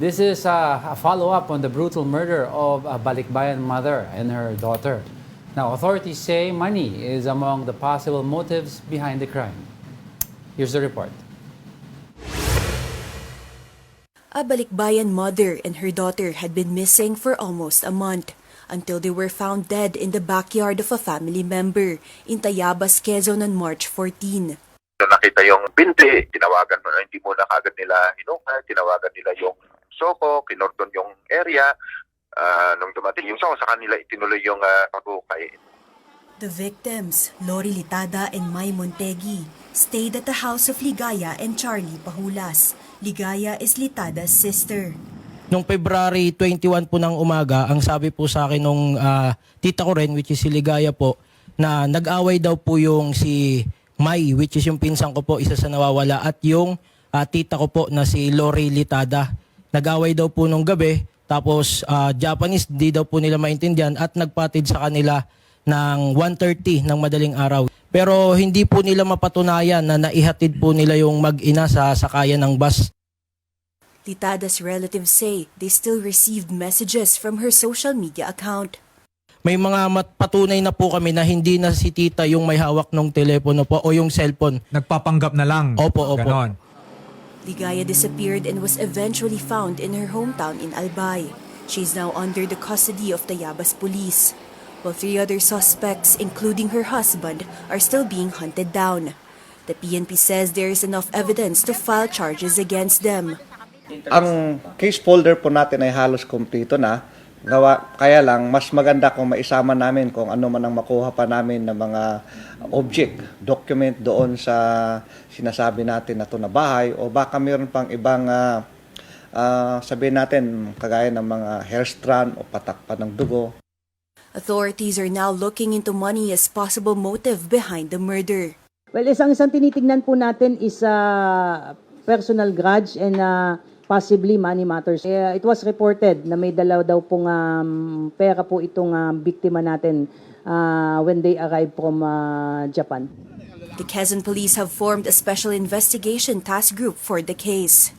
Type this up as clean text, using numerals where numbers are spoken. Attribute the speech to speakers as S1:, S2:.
S1: This is a follow-up on the brutal murder of a Balikbayan mother and her daughter. Now, authorities say money is among the possible motives behind the crime. Here's the report.
S2: A Balikbayan mother and her daughter had been missing for almost a month until they were found dead in the backyard of a family member in Tayabas, Quezon on March 14.
S3: Nakita yung binti, tinawagan mo, hindi mo na kagad nila hinukay, tinawagan nila yung soko, kinordon yung area. Nung dumating yung soko, sa kanila itinuloy yung paghukay.
S2: The victims, Lori Litada and Mai Montegi, stayed at the house of Ligaya and Charlie Pahulas. Ligaya is Litada's sister.
S4: Noong February 21 po ng umaga, ang sabi po sa akin nung tita ko rin, which is si Ligaya po, na nag-away daw po yung si Mai, which is yung pinsan ko po, isa sa nawawala, at yung tita ko po na si Lori Litada. Nag-away daw po nung gabi, tapos Japanese, di daw po nila maintindihan at nagpatid sa kanila ng 1:30 ng madaling araw. Pero hindi po nila mapatunayan na naihatid po nila yung mag-ina sa sakayan ng bus.
S2: Litada's relatives say they still received messages from her social media account.
S4: May mga patunay na po kami na hindi na si tita yung may hawak ng telepono po o yung cellphone.
S5: Nagpapanggap na lang.
S4: Opo.
S5: Ganon.
S2: Ligaya disappeared and was eventually found in her hometown in Albay. She is now under the custody of Tayabas Police, while 3 other suspects, including her husband, are still being hunted down. The PNP says there is enough evidence to file charges against them.
S6: Ang case folder po natin ay halos kumpleto na. Kaya lang, mas maganda kung maisama namin kung ano man ang makuha pa namin ng mga object, document doon sa sinasabi natin na ito na bahay o baka mayroon pang ibang sabihin natin kagaya ng mga hair strand o patak pa ng dugo.
S2: Authorities are now looking into money as possible motive behind the murder.
S7: Well, isang tinitignan po natin is personal grudge and possibly money matters. It was reported na may dalaw daw pong pera po itong biktima natin when they arrived from Japan.
S2: The Quezon Police have formed a special investigation task group for the case.